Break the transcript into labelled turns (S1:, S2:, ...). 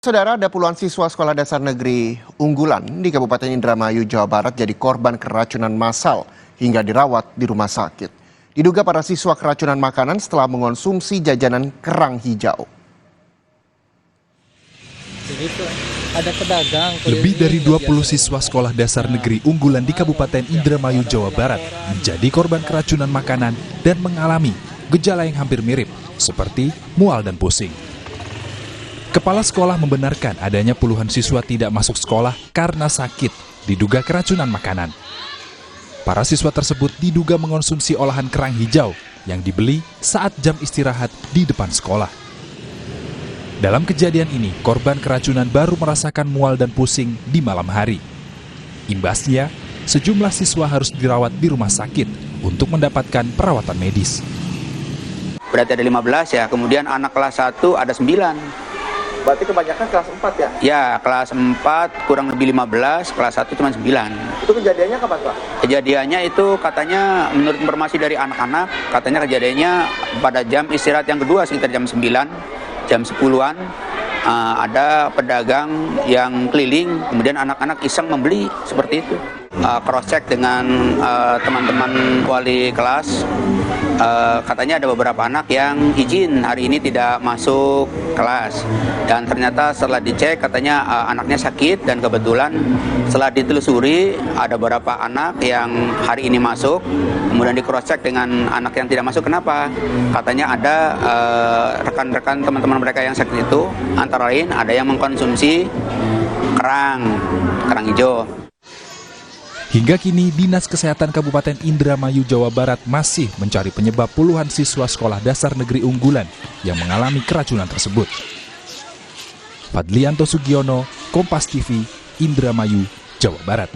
S1: Saudara, ada puluhan siswa sekolah dasar negeri unggulan di Kabupaten Indramayu, Jawa Barat jadi korban keracunan massal hingga dirawat di rumah sakit. Diduga para siswa keracunan makanan setelah mengonsumsi jajanan kerang hijau.
S2: Ada pedagang.
S3: Lebih dari 20 siswa sekolah dasar negeri unggulan di Kabupaten Indramayu, Jawa Barat menjadi korban keracunan makanan dan mengalami gejala yang hampir mirip seperti mual dan pusing. Kepala sekolah membenarkan adanya puluhan siswa tidak masuk sekolah karena sakit, diduga keracunan makanan. Para siswa tersebut diduga mengonsumsi olahan kerang hijau yang dibeli saat jam istirahat di depan sekolah. Dalam kejadian ini, korban keracunan baru merasakan mual dan pusing di malam hari. Imbasnya, sejumlah siswa harus dirawat di rumah sakit untuk mendapatkan perawatan medis.
S4: Berarti ada 15 ya, kemudian anak kelas 1 ada 9.
S1: Berarti kebanyakan kelas 4 ya?
S4: Ya, kelas 4 kurang lebih 15, kelas 1 cuma 9.
S1: Itu kejadiannya kapan, Pak?
S4: Kejadiannya itu katanya menurut informasi dari anak-anak, katanya kejadiannya pada jam istirahat yang kedua sekitar jam 9, jam 10-an. Ada pedagang yang keliling, kemudian anak-anak iseng membeli seperti itu. Cross check dengan teman-teman wali kelas, katanya ada beberapa anak yang izin hari ini tidak masuk kelas, dan ternyata setelah dicek katanya anaknya sakit, dan kebetulan setelah ditelusuri ada beberapa anak yang hari ini masuk, kemudian di cross check dengan anak yang tidak masuk. Kenapa? Katanya ada rekan-rekan teman-teman mereka yang sakit itu, antara lain ada yang mengkonsumsi kerang hijau.
S3: Hingga kini, Dinas Kesehatan Kabupaten Indramayu, Jawa Barat masih mencari penyebab puluhan siswa sekolah dasar negeri unggulan yang mengalami keracunan tersebut. Fadlianto Sugiono, Kompas TV, Indramayu, Jawa Barat.